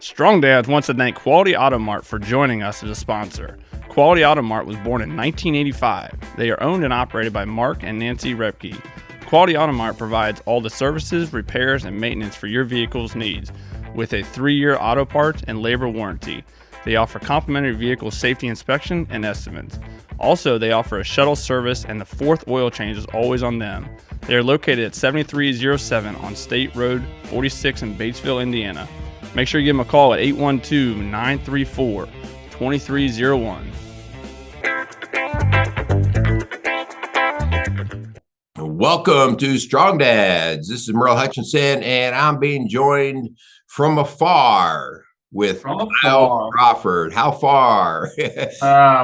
Strong Dads wants to thank Quality Auto Mart for joining us as a sponsor. Quality Auto Mart was born in 1985. They are owned and operated by Mark and Nancy Repke. Quality Auto Mart provides all the services, repairs, and maintenance for your vehicle's needs with a 3-year auto parts and labor warranty. They offer complimentary vehicle safety inspection and estimates. Also, they offer a shuttle service and the 4th oil change is always on them. They are located at 7307 on State Road 46 in Batesville, Indiana. Make sure you give them a call at 812-934-2301. Welcome to Strong Dads. This is Merle Hutchinson, and I'm being joined from afar with Kyle Crawford. How far?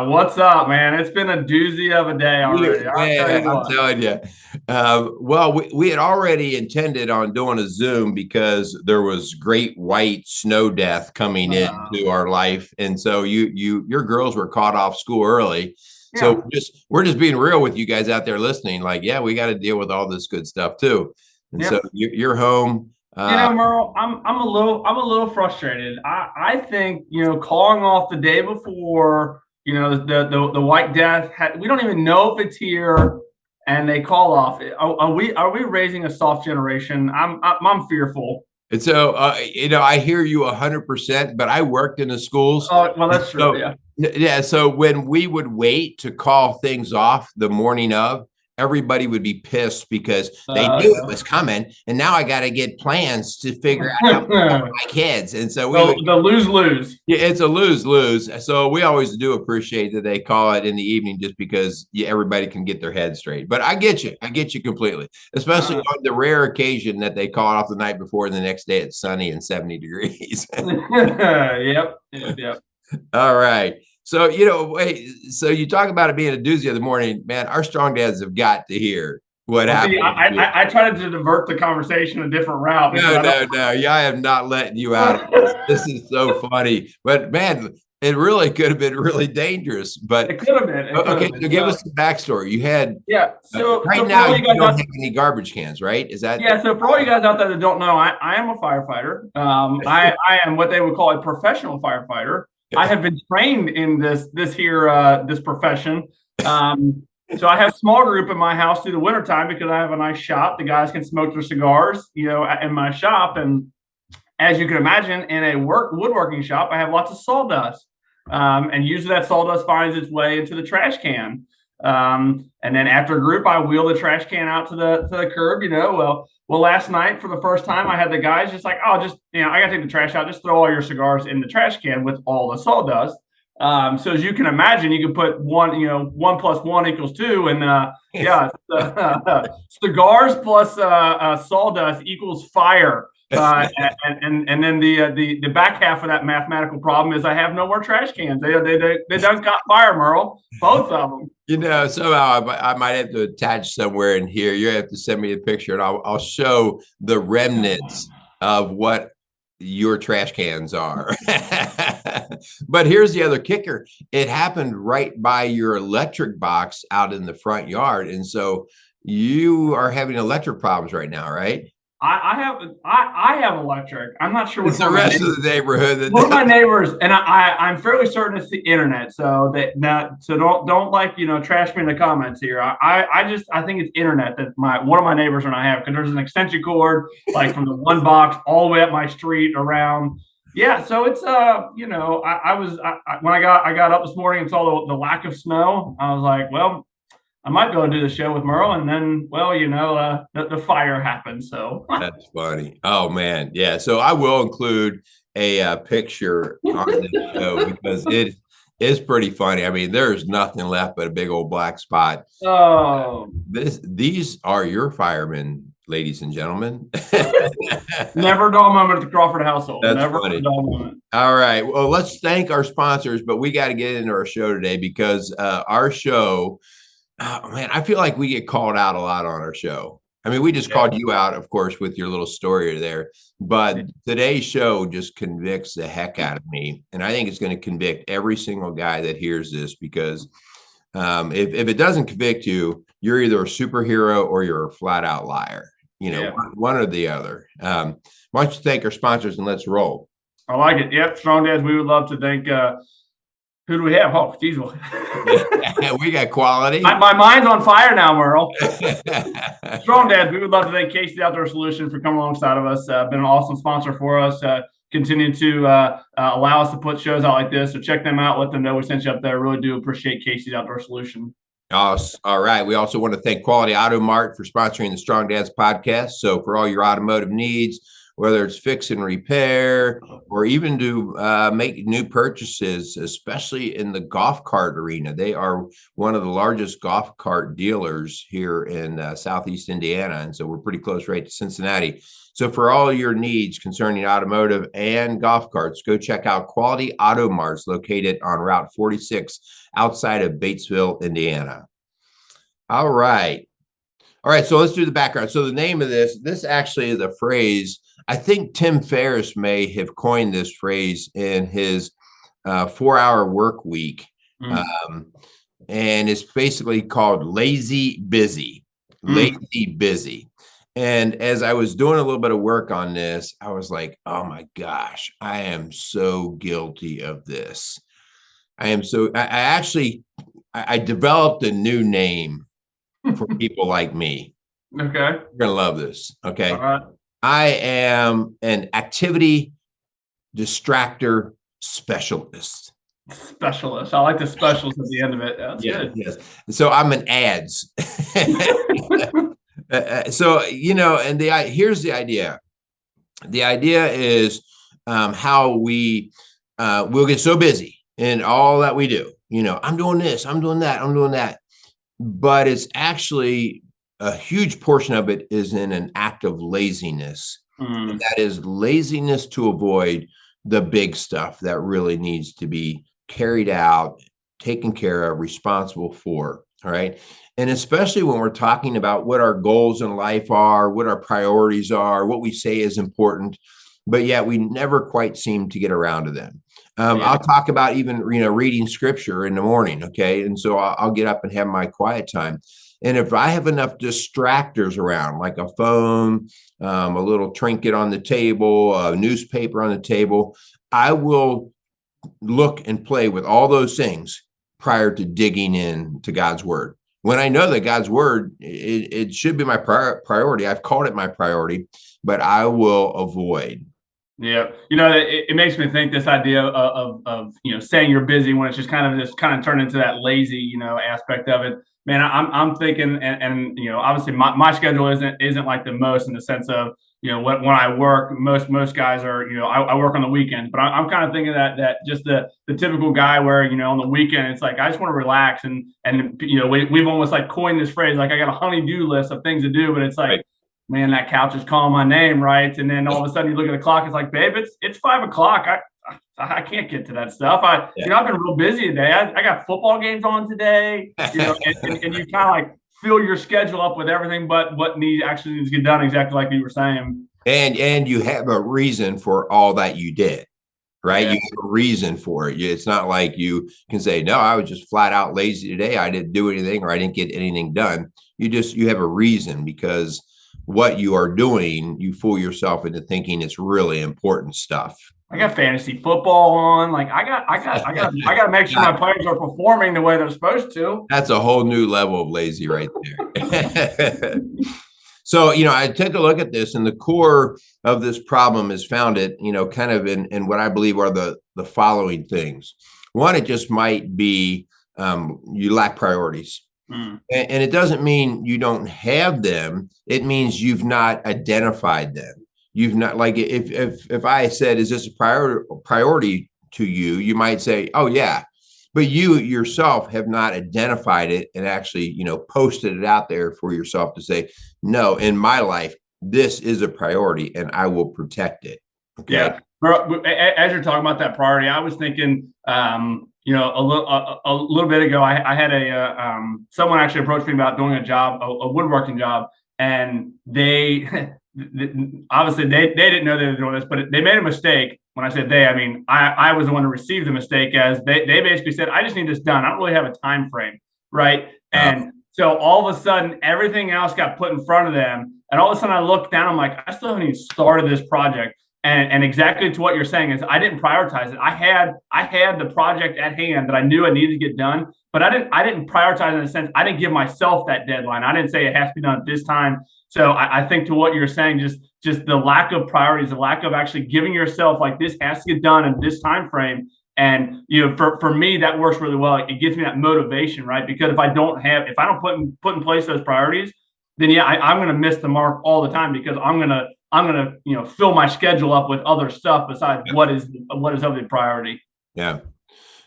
What's up, man? It's been a doozy of a day already. I'm telling you. Well, we had already intended on doing a Zoom because there was great white snow death coming into our life, and so your girls were caught off school early. Yeah. So we're just being real with you guys out there listening. Like, yeah, we got to deal with all this good stuff too. And so you're home. Merle, I'm a little frustrated. I think, calling off the day before, the white death, we don't even know if it's here, and they call off. Are we raising a soft generation? I'm fearful. And so, I hear you 100%, but I worked in the schools. Oh, well, that's true. So, yeah. So when we would wait to call things off the morning of, everybody would be pissed because they knew it was coming. And now I got to get plans to figure out my kids. And so the lose-lose. Yeah, it's a lose-lose. So we always do appreciate that they call it in the evening just because everybody can get their head straight. But I get you. I get you completely, especially on the rare occasion that they call it off the night before and the next day it's sunny and 70 degrees. Yep. All right. So, so you talk about it being a doozy of the morning, man, our strong dads have got to hear what happened. See, I tried to divert the conversation a different route. No. Yeah, I am not letting you out. This is so funny. But, man, it really could have been really dangerous. But it could have been. So give us the backstory. You had So right now you don't have any garbage cans, right? Is that So for all you guys out there that don't know, I am a firefighter. I am what they would call a professional firefighter. I have been trained in this profession. So I have a small group in my house through the wintertime because I have a nice shop. The guys can smoke their cigars, in my shop. And as you can imagine, in a woodworking shop, I have lots of sawdust. And usually that sawdust finds its way into the trash can. And then after a group, I wheel the trash can out to the curb, Well, last night for the first time, I had the guys just like, I got to take the trash out. Just throw all your cigars in the trash can with all the sawdust. So as you can imagine, you can put 1 + 1 = 2. And cigars plus sawdust equals fire. And then the back half of that mathematical problem is I have no more trash cans. They done got fire, Merle. Both of them. Somehow I might have to attach somewhere in here. You have to send me a picture, and I'll show the remnants of what your trash cans are. But here's the other kicker. It happened right by your electric box out in the front yard. And so you are having electric problems right now, right? I have electric. I'm not sure what's the rest of the neighborhood. One of my neighbors, and I'm fairly certain it's the internet. So don't trash me in the comments here. I think it's internet that one of my neighbors and I have, because there's an extension cord like from the one box all the way up my street around. Yeah, so it's when I got up this morning and saw the lack of snow, I was like, well, I might be able to do the show with Merle, and then, the fire happened. So that's funny. Oh man, yeah. So I will include a picture on the show because it is pretty funny. I mean, there's nothing left but a big old black spot. Oh, these are your firemen, ladies and gentlemen. Never a dull moment at the Crawford household. That's Never funny. A dull moment. All right. Well, let's thank our sponsors, but we got to get into our show today because our show. Oh, man, I feel like we get called out a lot on our show. I mean, we just called you out, of course, with your little story there. But today's show just convicts the heck out of me. And I think it's going to convict every single guy that hears this because if it doesn't convict you, you're either a superhero or you're a flat out liar. One or the other. Why don't you thank our sponsors and let's roll. I like it. Yep. Strong Dads, we would love to thank, who do we have? Oh, geez. We got quality. My mind's on fire now, Merle. Strong Dads, we would love to thank Casey's Outdoor Solutions for coming alongside of us. Been an awesome sponsor for us. Continue to allow us to put shows out like this. So check them out. Let them know we sent you up there. Really do appreciate Casey's Outdoor Solution. All right. We also want to thank Quality Auto Mart for sponsoring the Strong Dads podcast. So for all your automotive needs, whether it's fix and repair or even to make new purchases, especially in the golf cart arena. They are one of the largest golf cart dealers here in Southeast Indiana. And so we're pretty close right to Cincinnati. So for all your needs concerning automotive and golf carts, go check out Quality Auto Marts located on Route 46 outside of Batesville, Indiana. All right. So let's do the background. So the name of this actually is a phrase. I think Tim Ferriss may have coined this phrase in his 4-hour work week. And it's basically called lazy busy. Lazy busy. And as I was doing a little bit of work on this, I was like, oh my gosh, I am so guilty of this. I developed a new name for people like me. Okay. You're going to love this. Okay. All right. I am an activity distractor specialist. Specialist. I like the specialist at the end of it. That's good. Yes. So I'm an ads. So, and here's the idea. The idea is how we'll get so busy in all that we do. I'm doing this, I'm doing that, I'm doing that. But it's actually a huge portion of it is in an act of laziness. And that is laziness to avoid the big stuff that really needs to be carried out, taken care of, responsible for. All right. And especially when we're talking about what our goals in life are, what our priorities are, what we say is important, but yet we never quite seem to get around to them. I'll talk about even, reading scripture in the morning. Okay. And so I'll get up and have my quiet time. And if I have enough distractors around, like a phone, a little trinket on the table, a newspaper on the table, I will look and play with all those things prior to digging in to God's word. When I know that God's word, it should be my priority. I've called it my priority, but I will avoid. Yeah. It makes me think this idea of saying you're busy when it's just kind of turned into that lazy, aspect of it. Man, I'm thinking, and obviously my schedule isn't like the most in the sense of, when I work, most guys are, I work on the weekends, but I'm kind of thinking that just the typical guy where, on the weekend, it's like, I just want to relax. And we've almost like coined this phrase, like I got a honey-do list of things to do, but it's like, right. Man, that couch is calling my name, right? And then all of a sudden you look at the clock, it's like, babe, it's 5 o'clock. I can't get to that that I've been real busy today. I got football games on today, and you kind of like fill your schedule up with everything but what actually needs to get done, exactly like you were saying. And you have a reason for all that you did, right? Yeah. You have a reason for it. It's not like you can say, no, I was just flat out lazy today. I didn't do anything or I didn't get anything done. You have a reason, because what you are doing, you fool yourself into thinking it's really important stuff. I got fantasy football on. Like I got to make sure my players are performing the way they're supposed to. That's a whole new level of lazy right there. So, I take a look at this, and the core of this problem is founded, kind of in what I believe are the following things. One, it just might be you lack priorities. And it doesn't mean you don't have them. It means you've not identified them. You've not, like, if I said, is this a priority to you? You might say, oh yeah, but you yourself have not identified it and actually, posted it out there for yourself to say, no, in my life, this is a priority and I will protect it. Okay. Yeah. As you're talking about that priority, I was thinking, a little bit ago, I had someone actually approached me about doing a woodworking job, and they obviously they didn't know they were doing this, but they made a mistake. When I said they, I mean I was the one to receive the mistake, as they basically said, I just need this done. I don't really have a time frame, right? And so all of a sudden, everything else got put in front of them, and all of a sudden I looked down. I'm like, I still haven't even started this project. And exactly to what you're saying is I didn't prioritize it. I had the project at hand that I knew I needed to get done, but I didn't prioritize in the sense I didn't give myself that deadline. I didn't say it has to be done at this time. So I think to what you're saying, just the lack of priorities, the lack of actually giving yourself like this has to get done in this time frame. And for me, that works really well. It gives me that motivation, right? Because if I don't put in place those priorities, then I'm going to miss the mark all the time because I'm going to fill my schedule up with other stuff besides what is of the priority. Yeah.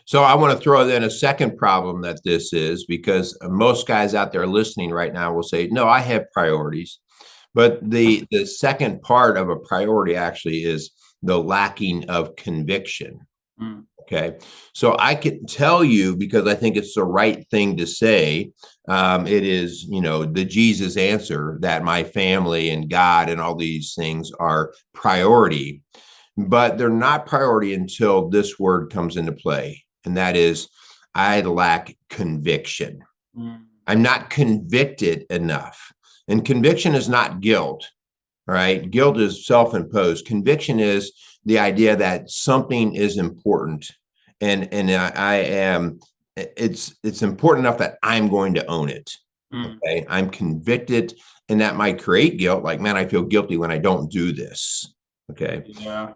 So I want to throw in a second problem that this is, because most guys out there listening right now will say, no, I have priorities. But the second part of a priority actually is the lacking of conviction. Okay. So I can tell you, because I think it's the right thing to say, it is, the Jesus answer that my family and God and all these things are priority, but they're not priority until this word comes into play. And that is, I lack conviction. I'm not convicted enough. And conviction is not guilt, right? Guilt is self-imposed. Conviction is the idea that something is important. And it's important enough that I'm going to own it. Okay. I'm convicted, and that might create guilt. Like, man, I feel guilty when I don't do this. Okay. Yeah.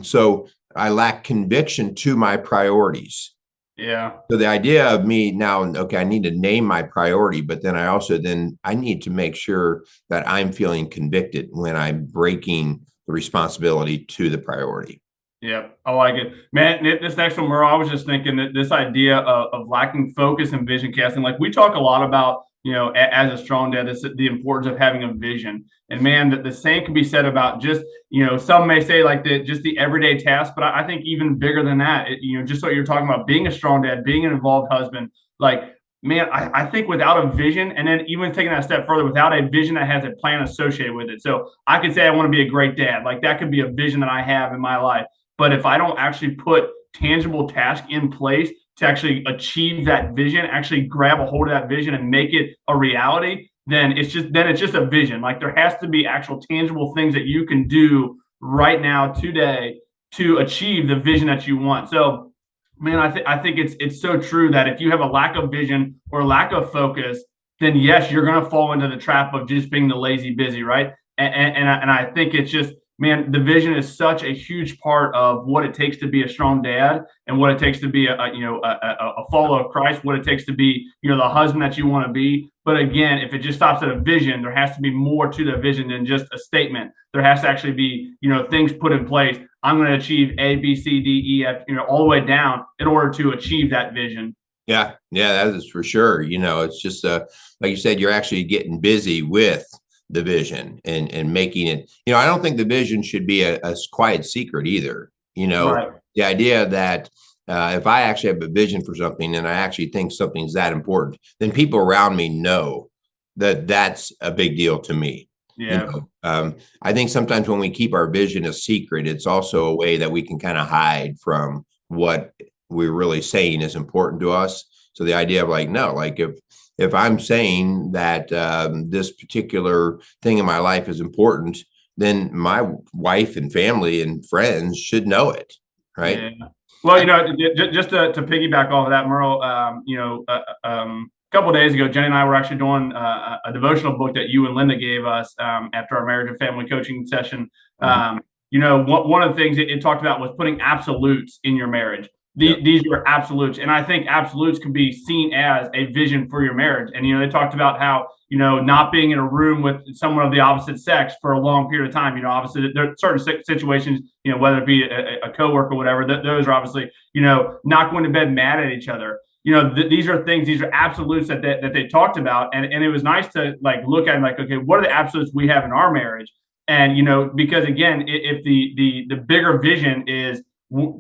So I lack conviction to my priorities. Yeah. So the idea of me now, okay, I need to name my priority, but then I need to make sure that I'm feeling convicted when I'm breaking the responsibility to the priority. Yeah, I like it, man. This next one, Merle, I was just thinking that this idea of lacking focus and vision casting, like we talk a lot about, as a strong dad, the importance of having a vision. And man, the same can be said about just, some may say like just the everyday task, but I think even bigger than that, just what you're talking about, being a strong dad, being an involved husband, like, man, I think without a vision, and then even taking that a step further, without a vision that has a plan associated with it. So I could say I want to be a great dad. Like that could be a vision that I have in my life. But if I don't actually put tangible tasks in place to actually achieve that vision, actually grab a hold of that vision and make it a reality, then it's just a vision. Like there has to be actual tangible things that you can do right now, today, to achieve the vision that you want. So, man, I think it's so true that if you have a lack of vision or lack of focus, then yes, you're going to fall into the trap of just being the lazy busy, right? And I think it's just, man, the vision is such a huge part of what it takes to be a strong dad and what it takes to be a follower of Christ, what it takes to be, the husband that you want to be. But again, if it just stops at a vision, there has to be more to the vision than just a statement. There has to actually be, things put in place. I'm going to achieve A, B, C, D, E, F, all the way down in order to achieve that vision. Yeah, that is for sure. It's just like you said, you're actually getting busy with the vision and making it, I don't think the vision should be a quiet secret either. Right. The idea that if I actually have a vision for something and I actually think something's that important, then people around me know that that's a big deal to me. Yeah. I think sometimes when we keep our vision a secret, it's also a way that we can kind of hide from what we're really saying is important to us. So the idea of like, no, like if I'm saying that this particular thing in my life is important, then my wife and family and friends should know it, right? Yeah. Well, just to piggyback off of that, Merle, a couple of days ago, Jenny and I were actually doing a devotional book that you and Linda gave us after our marriage and family coaching session. One of the things it talked about was putting absolutes in your marriage. These are absolutes. And I think absolutes can be seen as a vision for your marriage. And, they talked about how, not being in a room with someone of the opposite sex for a long period of time, obviously there are certain situations, whether it be a coworker or whatever, those are obviously, not going to bed mad at each other. These are absolutes that they talked about. And it was nice to like look at like, okay, what are the absolutes we have in our marriage? And, because again, if the bigger vision is,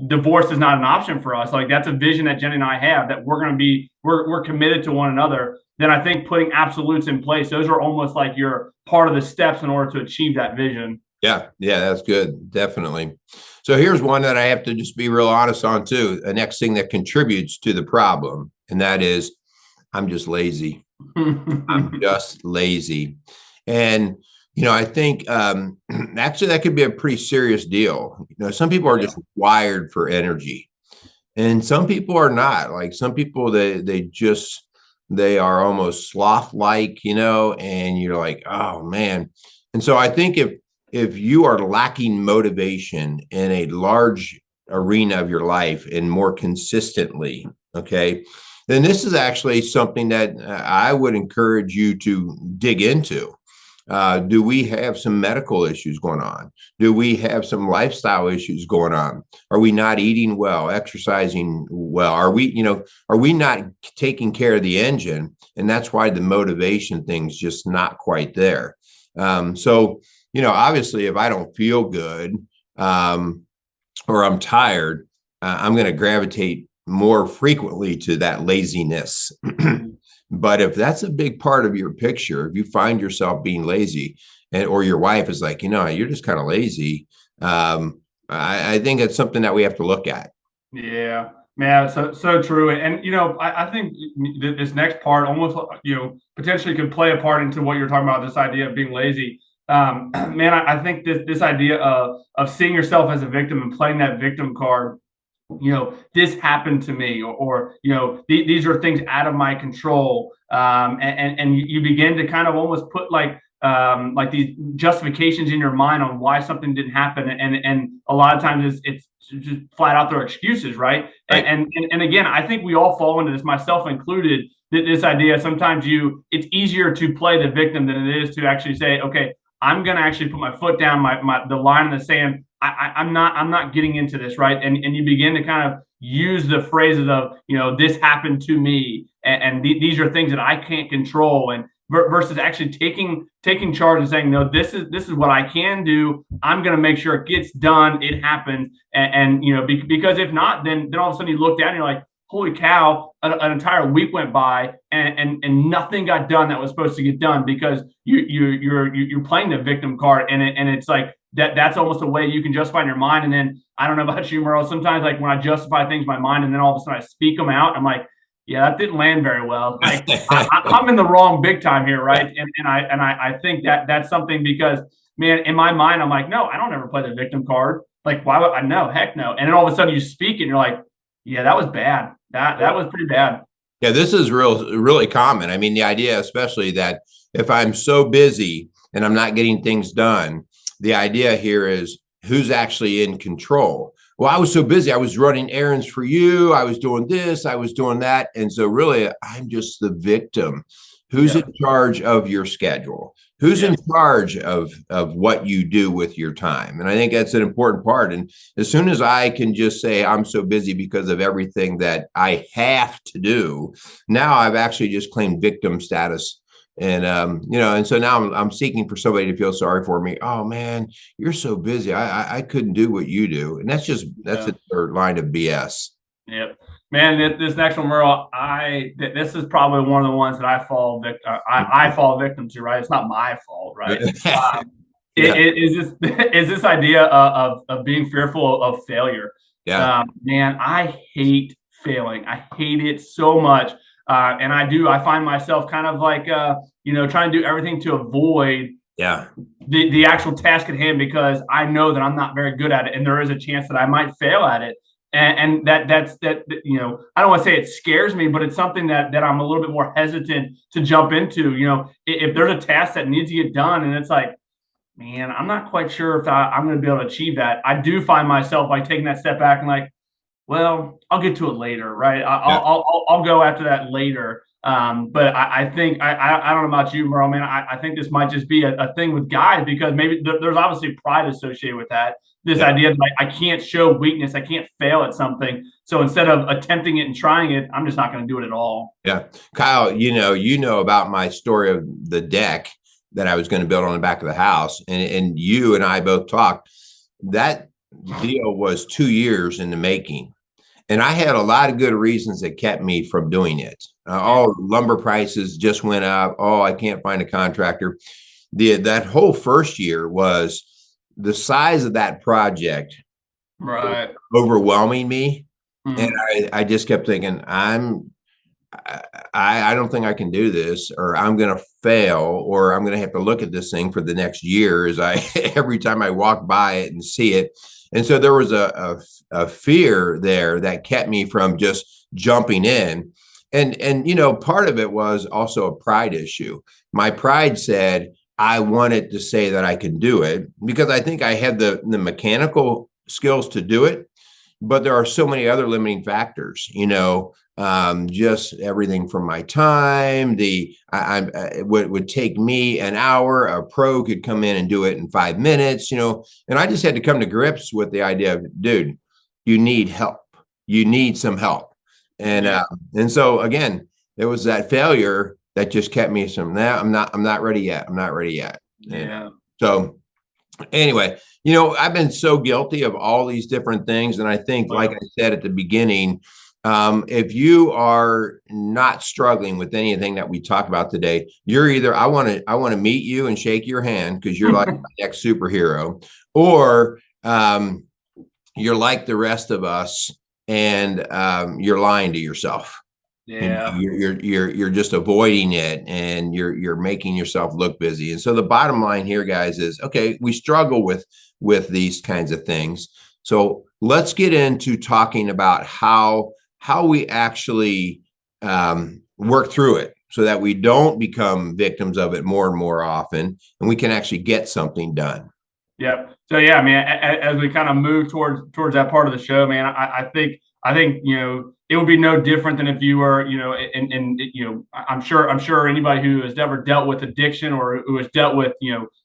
divorce is not an option for us. Like that's a vision that Jenny and I have, that we're committed to one another. Then I think putting absolutes in place, those are almost like you're part of the steps in order to achieve that vision. Yeah, that's good. Definitely. So here's one that I have to just be real honest on too. The next thing that contributes to the problem, and that is I'm just lazy. I'm just lazy. And I think actually that could be a pretty serious deal. Some people are just wired for energy, and some people are not. Like some people, they are almost sloth-like, and you're like, oh man. And so I think if you are lacking motivation in a large arena of your life and more consistently, okay, then this is actually something that I would encourage you to dig into. Do we have some medical issues going on? Do we have some lifestyle issues going on? Are we not eating well, exercising well? Are we not taking care of the engine? And that's why the motivation thing's just not quite there. So, obviously, if I don't feel good or I'm tired, I'm going to gravitate more frequently to that laziness. But if that's a big part of your picture, if you find yourself being lazy, or your wife is like, you're just kind of lazy, I think it's something that we have to look at. Yeah, man, so true. And I think this next part almost potentially could play a part into what you're talking about, this idea of being lazy. Man, I think this idea of seeing yourself as a victim and playing that victim card. This happened to me, or these are things out of my control, and you begin to kind of almost put like these justifications in your mind on why something didn't happen, and a lot of times it's just flat out their excuses, right? Right. And again, I think we all fall into this, myself included. This idea, sometimes it's easier to play the victim than it is to actually say, okay, I'm going to actually put my foot down, the line in the sand. I'm not getting into this, right? And you begin to kind of use the phrases of, this happened to me, and these are things that I can't control, and versus actually taking charge and saying, no, this is what I can do. I'm going to make sure it gets done. It happens, and because if not, then all of a sudden you look down and you're like, holy cow, an entire week went by and nothing got done that was supposed to get done because you're playing the victim card, and it's like that's almost a way you can justify in your mind. And then I don't know about you, Merle. Sometimes like when I justify things in my mind and then all of a sudden I speak them out, I'm like, yeah, that didn't land very well. Like I'm in the wrong big time here, right? And I think that's something because, man, in my mind, I'm like, no, I don't ever play the victim card. Like, why would I? No, heck no. And then all of a sudden you speak and you're like, yeah, that was bad. That was pretty bad. Yeah, this is really common. I mean, the idea, especially that if I'm so busy and I'm not getting things done, the idea here is who's actually in control. Well, I was so busy. I was running errands for you. I was doing this. I was doing that. And so really, I'm just the victim. Who's in charge of your schedule? Who's in charge of what you do with your time? And I think that's an important part. And as soon as I can just say I'm so busy because of everything that I have to do, now I've actually just claimed victim status. And and so now I'm seeking for somebody to feel sorry for me. Oh man, you're so busy. I couldn't do what you do. And that's a third line of BS. Yep. Man, this next one, Merle, this is probably one of the ones that I fall victim to, right? It's not my fault, right? Is this idea of being fearful of failure? Yeah. Man, I hate failing. I hate it so much, and I find myself kind of like trying to do everything to avoid the actual task at hand because I know that I'm not very good at it, and there is a chance that I might fail at it. And that's I don't want to say it scares me, but it's something that I'm a little bit more hesitant to jump into. If there's a task that needs to get done and it's like, man, I'm not quite sure if I'm going to be able to achieve that. I do find myself like taking that step back and like, well, I'll get to it later, right? I'll go after that later. But I think I don't know about you, Merle, man. I think this might just be a thing with guys because maybe there's obviously pride associated with that. This idea that like, I can't show weakness, I can't fail at something. So instead of attempting it and trying it, I'm just not going to do it at all. Yeah, Kyle, you know about my story of the deck that I was going to build on the back of the house, and you and I both talked. That deal was 2 years in the making. And I had a lot of good reasons that kept me from doing it. Lumber prices just went up. Oh, I can't find a contractor. That whole first year was the size of that project, right, overwhelming me. And I just kept thinking, I'm I don't think I can do this, or I'm going to fail, or I'm going to have to look at this thing for the next year as I every time I walk by it and see it. And so there was a fear there that kept me from just jumping in. And part of it was also a pride issue. My pride said I wanted to say that I can do it because I think I had the mechanical skills to do it, but there are so many other limiting factors, just everything from my time. It would take me an hour. A pro could come in and do it in 5 minutes, and I just had to come to grips with the idea of, dude, you need help. You need some help. And so again, it was that failure that just kept me from that. I'm not ready yet. I'm not ready yet. Yeah. So anyway, I've been so guilty of all these different things. And I think, like I said at the beginning, if you are not struggling with anything that we talk about today, you're either, I want to meet you and shake your hand because you're like my next superhero, or you're like the rest of us and you're lying to yourself. Yeah. You're just avoiding it, and you're making yourself look busy. And so the bottom line here, guys, is okay, we struggle with these kinds of things. So let's get into talking about how we actually work through it so that we don't become victims of it more and more often, and we can actually get something done. Yep. So yeah, I mean, as we kind of move towards that part of the show, man, I think it would be no different than if you were, and I'm sure anybody who has ever dealt with addiction or who has dealt with,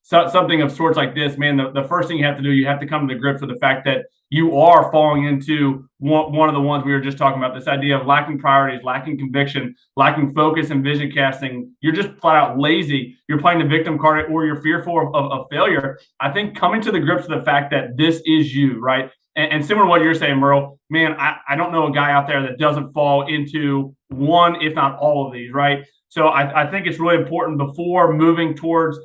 something of sorts like this, man, the first thing you have to do, you have to come to grips with the fact that you are falling into one of the ones we were just talking about, this idea of lacking priorities, lacking conviction, lacking focus and vision casting. You're just flat out lazy. You're playing the victim card, or you're fearful of failure. I think coming to the grips with the fact that this is you, right? And similar to what you're saying, Merle, man, I don't know a guy out there that doesn't fall into one, if not all of these, right? So I think it's really important before moving towards,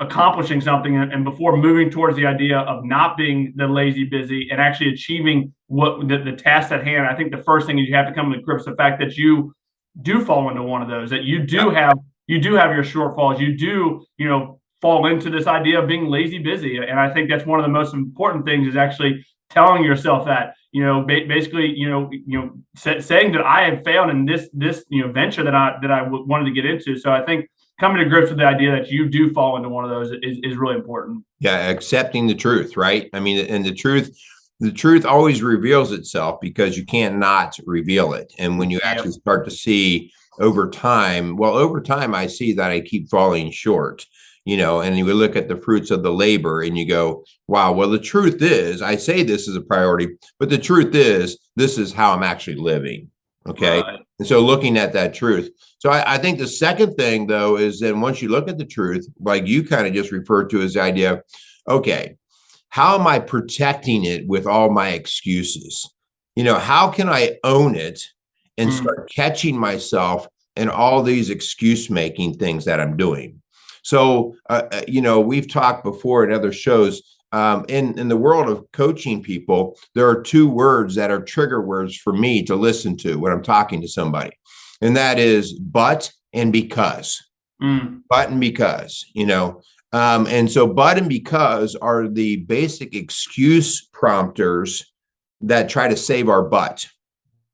accomplishing something, and before moving towards the idea of not being the lazy busy and actually achieving what the task at hand. I think the first thing is you have to come to grips with the fact that you do fall into one of those, that you do have your shortfalls. You do, fall into this idea of being lazy busy. And I think that's one of the most important things, is actually telling yourself that, basically, saying that I have failed in this venture that I wanted to get into. So I think coming to grips with the idea that you do fall into one of those is really important. Yeah, accepting the truth, right? I mean, and the truth always reveals itself because you can't not reveal it. And when you actually start to see over time, I see that I keep falling short. And you look at the fruits of the labor and you go, wow, well, the truth is, I say this is a priority, but the truth is, this is how I'm actually living. Okay. Right. And so looking at that truth. So I think the second thing, though, is then once you look at the truth, like you kind of just referred to as the idea of, okay, how am I protecting it with all my excuses? How can I own it and start catching myself in all these excuse making things that I'm doing? So, we've talked before in other shows, in the world of coaching people, there are two words that are trigger words for me to listen to when I'm talking to somebody. And that is but and because. But and because, and so but and because are the basic excuse prompters that try to save our butt.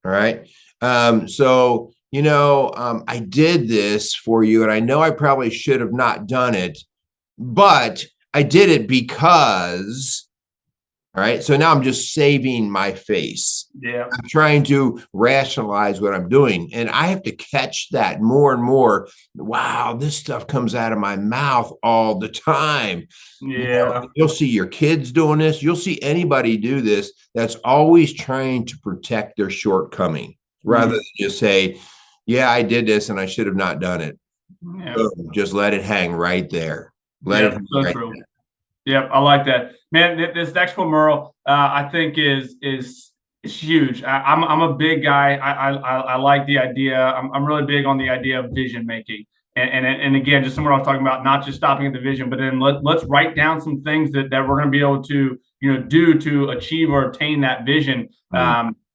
All right. I did this for you, and I know I probably should have not done it, but I did it because, all right. So now I'm just saving my face. Yeah. I'm trying to rationalize what I'm doing. And I have to catch that more and more. Wow, this stuff comes out of my mouth all the time. Yeah. You'll see your kids doing this. You'll see anybody do this that's always trying to protect their shortcoming rather than just say, yeah, I did this and I should have not done it. Yeah. So just let it hang right there. True. Yep, I like that, man. This next one, Merle, I think is huge. I'm a big guy. I like the idea. I'm really big on the idea of vision making. And again, just somewhere I was talking about, not just stopping at the vision, but then let's write down some things that we're going to be able to do to achieve or attain that vision.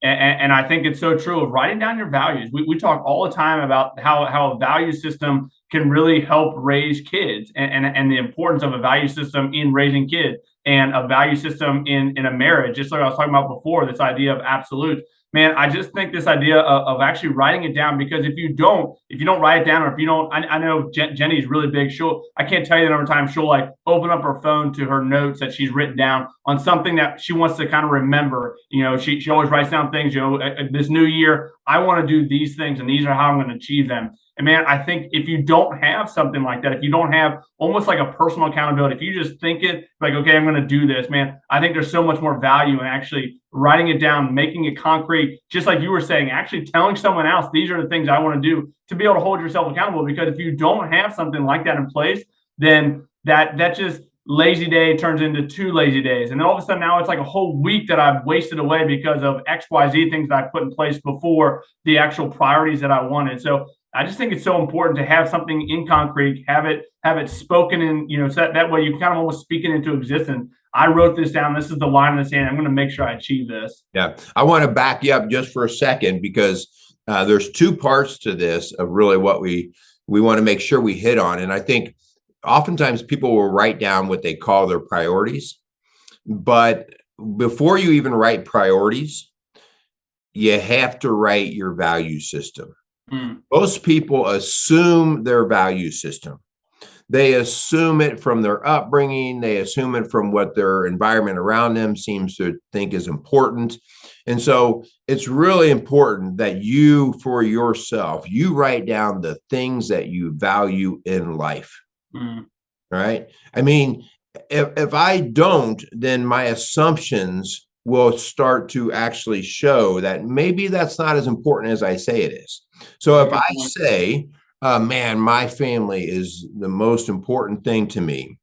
And I think it's so true of writing down your values. We talk all the time about how a value system can really help raise kids, and the importance of a value system in raising kids, and a value system in a marriage. Just like I was talking about before, this idea of absolutes. Man, I just think this idea of actually writing it down, because if you don't write it down, or if you don't, I know Jenny's really big. I can't tell you the number of times she'll like open up her phone to her notes that she's written down on something that she wants to kind of remember. She always writes down things, this new year, I want to do these things, and these are how I'm going to achieve them. And man, I think if you don't have something like that, if you don't have almost like a personal accountability, if you just think it like, okay, I'm going to do this, man, I think there's so much more value in actually writing it down, making it concrete, just like you were saying, actually telling someone else, these are the things I want to do, to be able to hold yourself accountable. Because if you don't have something like that in place, then that just lazy day turns into 2 lazy days. And then all of a sudden now it's like a whole week that I've wasted away because of XYZ things that I put in place before the actual priorities that I wanted. So I just think it's so important to have something in concrete, have it spoken in, so that way you kind of almost speak it into existence. I wrote this down. This is the line in the sand. I'm going to make sure I achieve this. Yeah. I want to back you up just for a second, because there's 2 parts to this of really what we want to make sure we hit on. And I think oftentimes people will write down what they call their priorities, but before you even write priorities, you have to write your value system. Most people assume their value system. They assume it from their upbringing. They assume it from what their environment around them seems to think is important. And so it's really important that you, for yourself, you write down the things that you value in life. Right? I mean, if I don't, then my assumptions will start to actually show that maybe that's not as important as I say it is. So if I say, man, my family is the most important thing to me,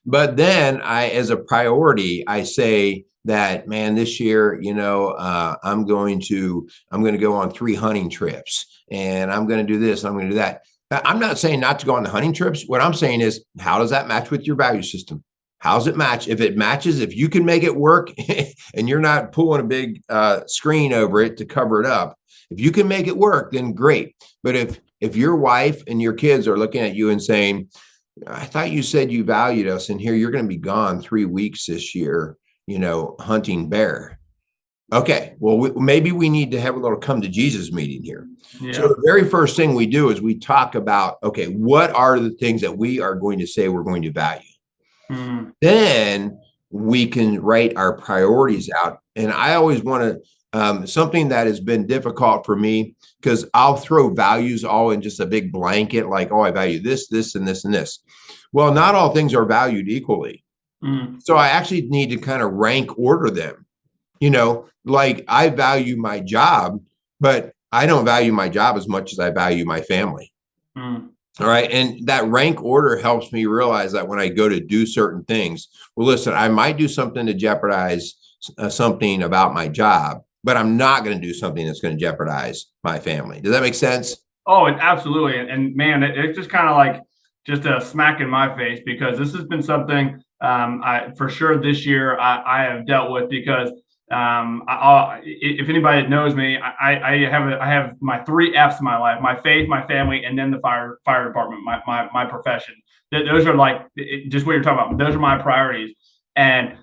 but then as a priority, I say that, man, this year, I'm going to go on 3 hunting trips, and I'm going to do this, and I'm going to do that. I'm not saying not to go on the hunting trips. What I'm saying is, how does that match with your value system? How does it match? If it matches, if you can make it work and you're not pulling a big screen over it to cover it up, if you can make it work, then great. But if your wife and your kids are looking at you and saying, I thought you said you valued us, and here you're going to be gone 3 weeks this year, hunting bear. Okay, well, maybe we need to have a little come to Jesus meeting here. Yeah. So the very first thing we do is we talk about, okay, what are the things that we are going to say we're going to value? Then we can write our priorities out. And I always want to, something that has been difficult for me, because I'll throw values all in just a big blanket, like, oh, I value this, this, and this, and this. Well, not all things are valued equally. So I actually need to kind of rank order them. Like, I value my job, but I don't value my job as much as I value my family. All right. And that rank order helps me realize that when I go to do certain things, well, listen, I might do something to jeopardize something about my job, but I'm not going to do something that's going to jeopardize my family. Does that make sense? Oh, absolutely. And man, it's just kind of like just a smack in my face, because this has been something for sure this year I have dealt with, because if anybody that knows me, I have my 3 F's in my life: my faith, my family, and then the fire department, my profession. Those are like just what you're talking about. Those are my priorities. And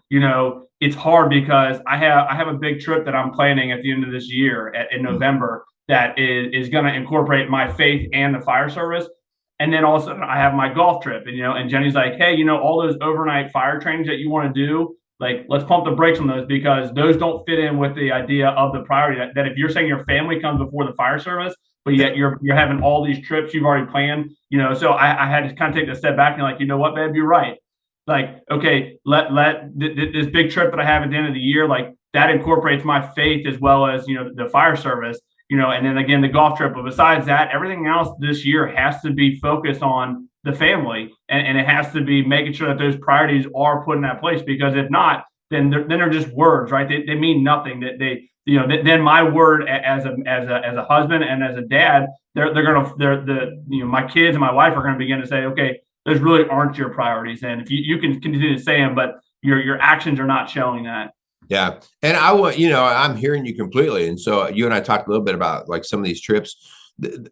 it's hard because I have a big trip that I'm planning at the end of this year in November that is going to incorporate my faith and the fire service. And then also I have my golf trip, and Jenny's like, hey, all those overnight fire trainings that you want to do, like, let's pump the brakes on those, because those don't fit in with the idea of the priority that if you're saying your family comes before the fire service, but yet you're having all these trips you've already planned, so I had to kind of take a step back and like, you know what, babe, you're right. Like, okay, let this big trip that I have at the end of the year, like, that incorporates my faith as well as, the fire service, and then again, the golf trip. But besides that, everything else this year has to be focused on the family, and it has to be making sure that those priorities are put in that place, because if not, then they're just words, right? They mean nothing. That then my word as a husband and as a dad, my kids and my wife are going to begin to say, okay, those really aren't your priorities. And if you can continue to say them, but your actions are not showing that. Yeah. And I'm hearing you completely. And so you and I talked a little bit about like some of these trips.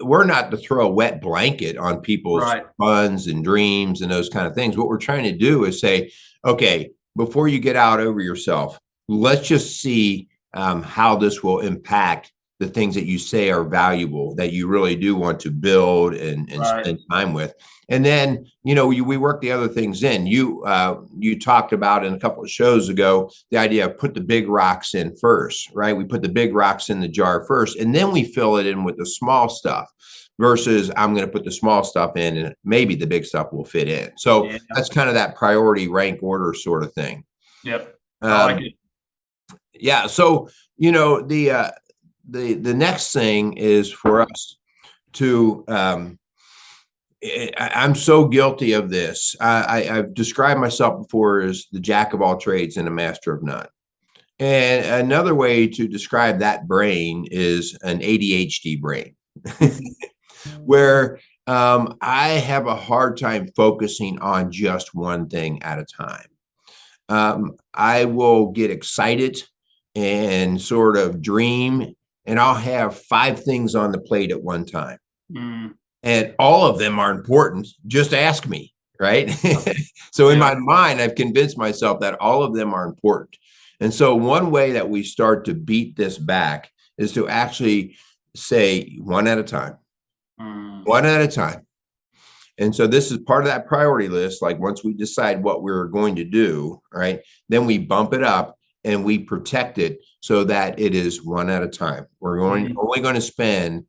We're not to throw a wet blanket on people's funds and dreams and those kind of things. What we're trying to do is say, okay, before you get out over yourself, let's just see how this will impact the things that you say are valuable, that you really do want to build and spend time with. And then, we work the other things in. You talked about in a couple of shows ago, the idea of put the big rocks in first, right? We put the big rocks in the jar first, and then we fill it in with the small stuff versus I'm going to put the small stuff in and maybe the big stuff will fit in. So that's kind of that priority rank order sort of thing. Yep. I like it. Yeah. So, the next thing is for us to, I'm so guilty of this. I've described myself before as the jack of all trades and a master of none. And another way to describe that brain is an ADHD brain, where I have a hard time focusing on just one thing at a time. I will get excited and sort of dream, and I'll have 5 things on the plate at one time. And all of them are important. Just ask me, right? So in my mind, I've convinced myself that all of them are important. And so one way that we start to beat this back is to actually say one at a time, one at a time. And so this is part of that priority list. Like once we decide what we're going to do, right, then we bump it up and we protect it so that it is one at a time. We're only going to spend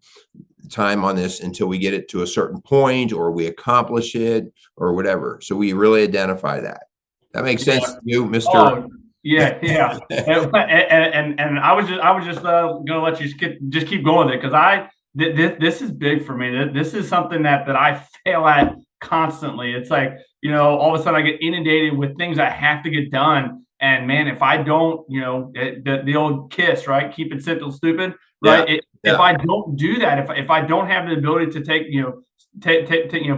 time on this until we get it to a certain point or we accomplish it or whatever. So we really identify that. That makes sense to you, Mr. Oh, yeah. And I was just gonna let you just keep going with it because this is big for me. This is something that I fail at constantly. It's like, all of a sudden I get inundated with things that have to get done. And man, if I don't, the old KISS, right? Keep it simple, stupid, right? If I don't do that, if I don't have the ability to take,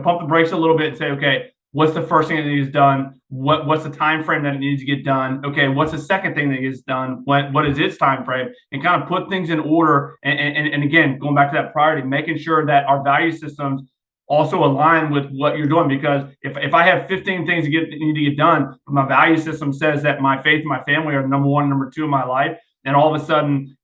pump the brakes a little bit and say, okay, what's the first thing that needs done? What's the time frame that it needs to get done? Okay, what's the second thing that gets done? What is its time frame? And kind of put things in order. And again, going back to that priority, making sure that our value systems also align with what you're doing. Because if I have 15 things that need to get done, but my value system says that my faith and my family are number 1, number 2 in my life, and all of a sudden,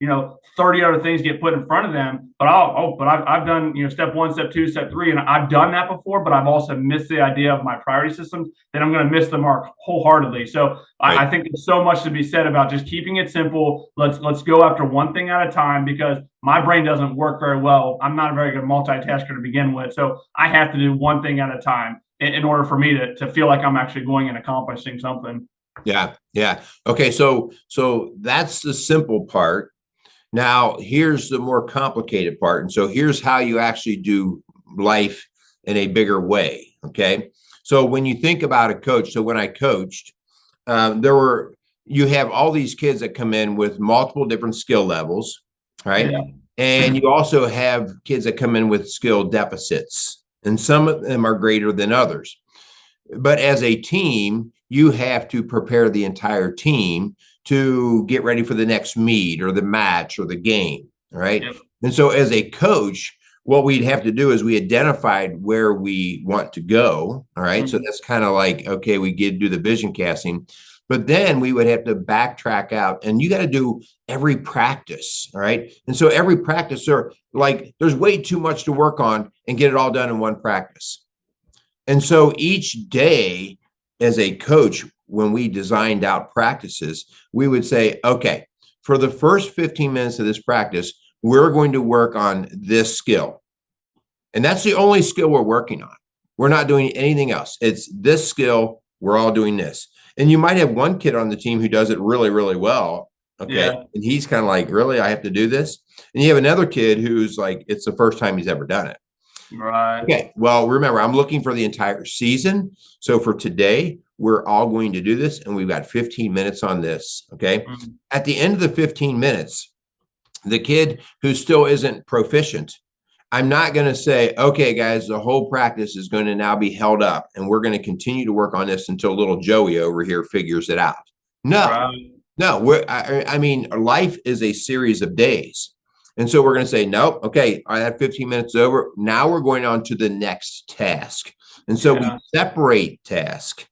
30 other things get put in front of them. But I've done, step 1, step 2, step 3, and I've done that before. But I've also missed the idea of my priority systems. Then I'm going to miss the mark wholeheartedly. So I think there's so much to be said about just keeping it simple. Let's go after one thing at a time because my brain doesn't work very well. I'm not a very good multitasker to begin with, so I have to do one thing at a time in order for me to feel like I'm actually going and accomplishing something. Yeah. Okay. So that's the simple part. Now here's the more complicated part. And so here's how you actually do life in a bigger way. Okay. So when you think about a coach, so when I coached, you have all these kids that come in with multiple different skill levels, right? Yeah. And you also have kids that come in with skill deficits, and some of them are greater than others. But as a team, you have to prepare the entire team to get ready for the next meet or the match or the game, right? Yep. And so as a coach, what we'd have to do is we identified where we want to go, all right? So that's kind of like, okay, we do the vision casting, but then we would have to backtrack out, and you got to do every practice, all right? And so every practice, there's way too much to work on and get it all done in one practice. And so each day as a coach, when we designed out practices, we would say, okay, for the first 15 minutes of this practice, we're going to work on this skill. And that's the only skill we're working on. We're not doing anything else. It's this skill. We're all doing this. And you might have one kid on the team who does it really, really well. Okay. Yeah. And he's kind of like, really, I have to do this? And you have another kid who's like, it's the first time he's ever done it. Right. Okay. Well, remember, I'm looking for the entire season. So for today, we're all going to do this, and we've got 15 minutes on this. Okay. Mm-hmm. At the end of the 15 minutes, the kid who still isn't proficient, I'm not going to say, okay, guys, the whole practice is going to now be held up, and we're going to continue to work on this until little Joey over here figures it out. No. Right. No, I mean, life is a series of days. And so we're going to say, nope, okay, I had 15 minutes over. Now we're going on to the next task. And so we separate task.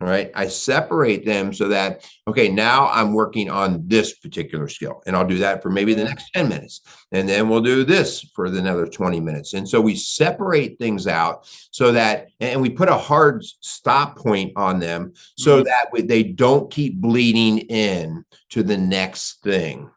All right. I separate them so that, okay, now I'm working on this particular skill, and I'll do that for maybe the next 10 minutes. And then we'll do this for another 20 minutes. And so we separate things out so that, and we put a hard stop point on them so that they don't keep bleeding in to the next thing.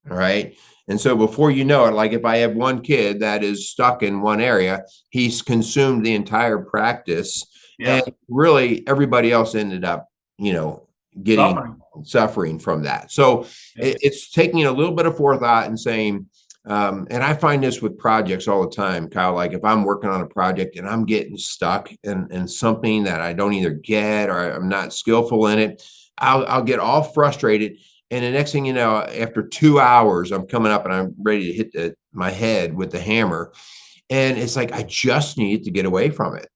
All right. And so before you know it, like if I have one kid that is stuck in one area, he's consumed the entire practice. And really everybody else ended up, getting suffering from that. So it's taking a little bit of forethought and saying, and I find this with projects all the time, Kyle, like if I'm working on a project and I'm getting stuck in something that I don't either get or I'm not skillful in it, I'll get all frustrated. And the next thing you know, after 2 hours, I'm coming up and I'm ready to hit my head with the hammer. And it's like, I just need to get away from it.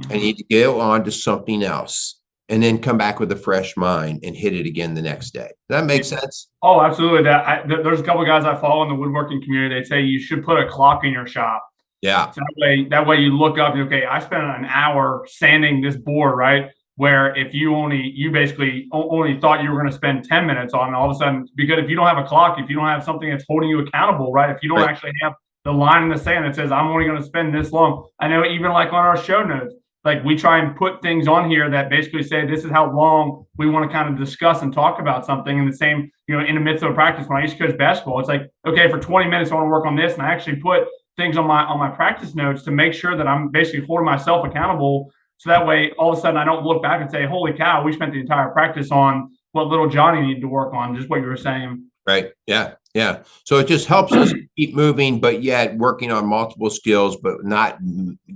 I need to go on to something else and then come back with a fresh mind and hit it again the next day. Does that make sense? Oh, absolutely. There's a couple of guys I follow in the woodworking community. They say you should put a clock in your shop. Yeah. So that way you look up and, okay, I spent an hour sanding this board, right? Where if you basically only thought you were going to spend 10 minutes on it, all of a sudden, because if you don't have a clock, if you don't have something that's holding you accountable, right? If you don't actually have the line in the sand that says, I'm only going to spend this long. I know even like on our show notes, like we try and put things on here that basically say this is how long we want to kind of discuss and talk about something. And the same, in the midst of a practice, when I used to coach basketball, it's like, okay, for 20 minutes I want to work on this, and I actually put things on my practice notes to make sure that I'm basically holding myself accountable. So that way, all of a sudden, I don't look back and say, "Holy cow, we spent the entire practice on what little Johnny needed to work on." Just what you were saying. Right. Yeah. Yeah. So it just helps us keep moving, but yet working on multiple skills, but not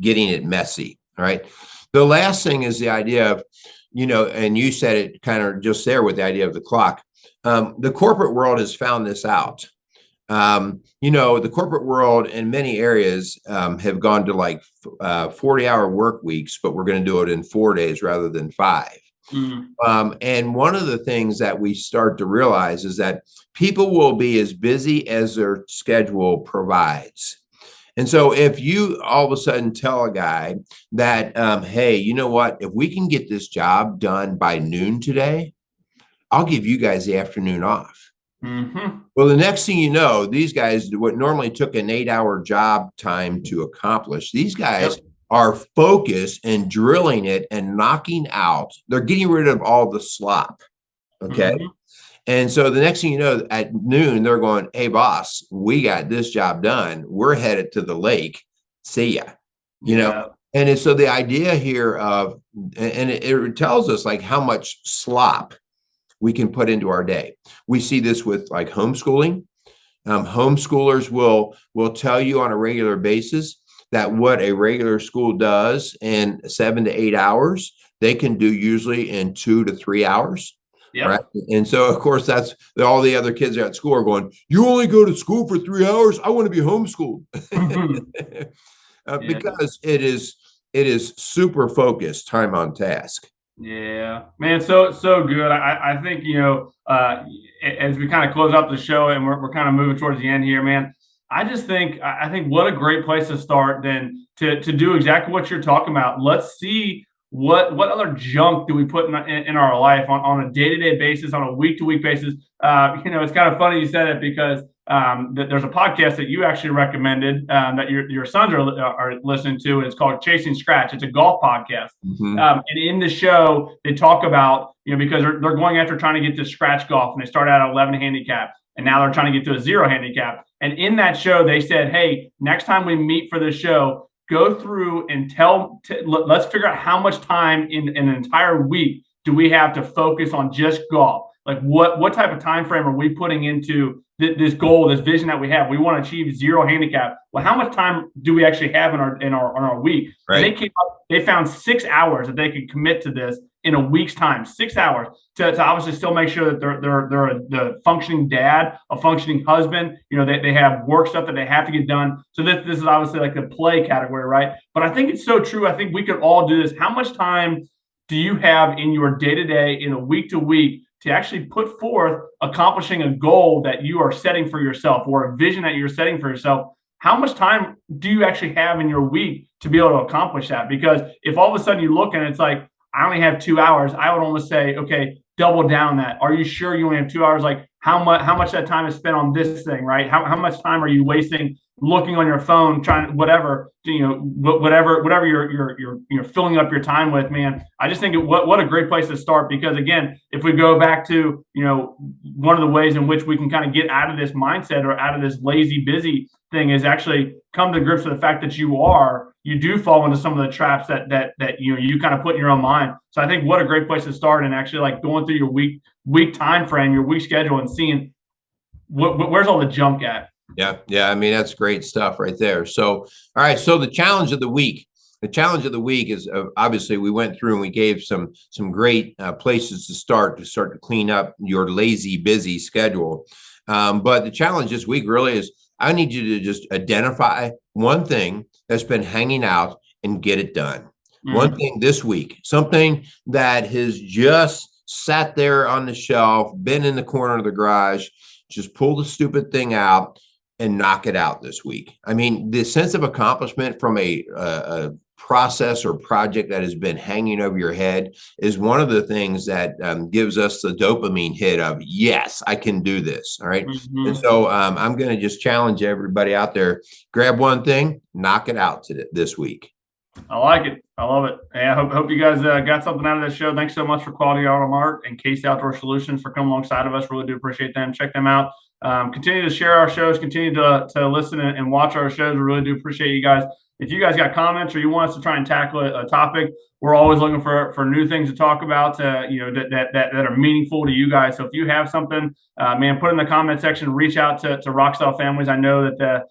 getting it messy. All right. The last thing is the idea of, and you said it kind of just there with the idea of the clock. The corporate world has found this out. The corporate world in many areas have gone to like 40-hour work weeks, but we're going to do it in 4 days rather than 5. And one of the things that we start to realize is that people will be as busy as their schedule provides. And so if you all of a sudden tell a guy that, hey, you know what, if we can get this job done by noon today, I'll give you guys the afternoon off. Well, the next thing you know, these guys, what normally took an 8-hour job time to accomplish, these guys are focused and drilling it and knocking out. They're getting rid of all the slop. Okay. And so the next thing you know, at noon, they're going, hey, boss, we got this job done. We're headed to the lake. See ya. And so the idea here of, and it tells us like how much slop we can put into our day. We see this with like homeschooling. Homeschoolers will tell you on a regular basis that what a regular school does in 7 to 8 hours, they can do usually in 2 to 3 hours. Right. And so, of course, that's all the other kids at school are going, you only go to school for 3 hours. I want to be homeschooled. Because it is super focused, time on task. Yeah, man. So good. I think, as we kind of close out the show and we're kind of moving towards the end here, man, I think what a great place to start then to do exactly what you're talking about. Let's see what other junk do we put in our life on a day-to-day basis, on a week-to-week basis. It's kind of funny you said it because there's a podcast that you actually recommended that your sons are listening to, and it's called Chasing Scratch. It's a golf podcast. And in the show, they talk about, because they're going after trying to get to scratch golf, and they start out at 11 handicap, and now they're trying to get to a 0 handicap. And in that show, they said, hey, next time we meet for this show, go through and let's figure out how much time in an entire week do we have to focus on just golf. Like what type of time frame are we putting into this goal, this vision that we have? We want to achieve 0 handicap. Well, how much time do we actually have in our week? Right. They found 6 hours that they could commit to this in a week's time. 6 hours to obviously still make sure that they're the functioning dad, a functioning husband. They have work stuff that they have to get done. So this is obviously like the play category, right? But I think it's so true. I think we could all do this. How much time do you have in your day-to-day, in a week-to-week, to actually put forth accomplishing a goal that you are setting for yourself or a vision that you're setting for yourself, how much time do you actually have in your week to be able to accomplish that? Because if all of a sudden you look and it's like, I only have 2 hours, I would almost say, okay, double down that. Are you sure you only have 2 hours? Like how much that time is spent on this thing, right? How much time are you wasting looking on your phone, trying whatever, whatever you're filling up your time with, man. I just think what a great place to start, because again, if we go back to, one of the ways in which we can kind of get out of this mindset or out of this lazy busy thing is actually come to grips with the fact that you do fall into some of the traps that you kind of put in your own mind. So I think what a great place to start, and actually like going through your week time frame, your week schedule, and seeing where's all the junk at. Yeah. I mean, that's great stuff right there. So, all right. So the challenge of the week is obviously we went through and we gave some great places to start to clean up your lazy, busy schedule. But the challenge this week really is I need you to just identify one thing that's been hanging out and get it done. One thing this week, something that has just sat there on the shelf, been in the corner of the garage, just pull the stupid thing out and knock it out this week. I mean, the sense of accomplishment from a process or project that has been hanging over your head is one of the things that gives us the dopamine hit of, yes, I can do this. All right. And so I'm going to just challenge everybody out there, grab one thing, knock it out this week. I like it. I love it. Hey, I hope you guys got something out of this show. Thanks so much for Quality Auto Mart and Casey Outdoor Solutions for coming alongside of us. Really do appreciate them. Check them out. Continue to share our shows. Continue to listen and watch our shows. We really do appreciate you guys. If you guys got comments or you want us to try and tackle a topic, we're always looking for new things to talk about, that are meaningful to you guys. So if you have something, man, put in the comment section, reach out to Rockstyle Families. I know that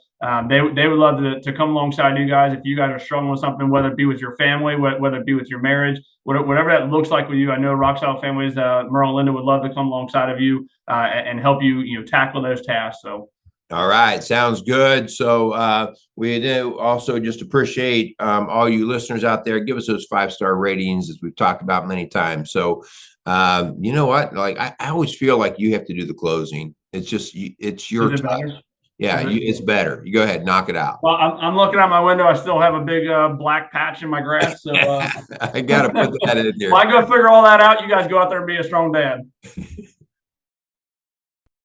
they would love to come alongside you guys. If you guys are struggling with something, whether it be with your family, whether it be with your marriage, whatever that looks like with you, I know Rockstyle Families, Merle and Linda would love to come alongside of you and help you, tackle those tasks. So. All right. Sounds good. So we do also just appreciate all you listeners out there. Give us those 5-star ratings, as we've talked about many times. So you know what? Like I always feel like you have to do the closing. It's your time. Yeah, it's better. You go ahead, knock it out. Well, I'm looking out my window. I still have a big black patch in my grass. So I got to put that in there. Well, I go figure all that out. You guys go out there and be a strong dad.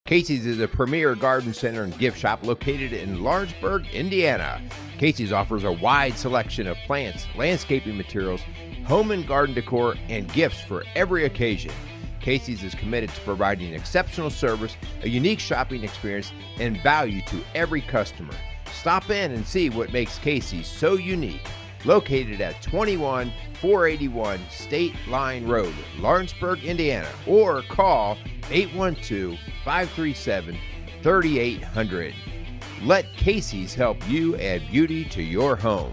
Casey's is a premier garden center and gift shop located in Lawrenceburg, Indiana. Casey's offers a wide selection of plants, landscaping materials, home and garden decor, and gifts for every occasion. Casey's is committed to providing exceptional service, a unique shopping experience, and value to every customer. Stop in and see what makes Casey's so unique. Located at 21481 State Line Road, Lawrenceburg, Indiana, or call 812-537-3800. Let Casey's help you add beauty to your home.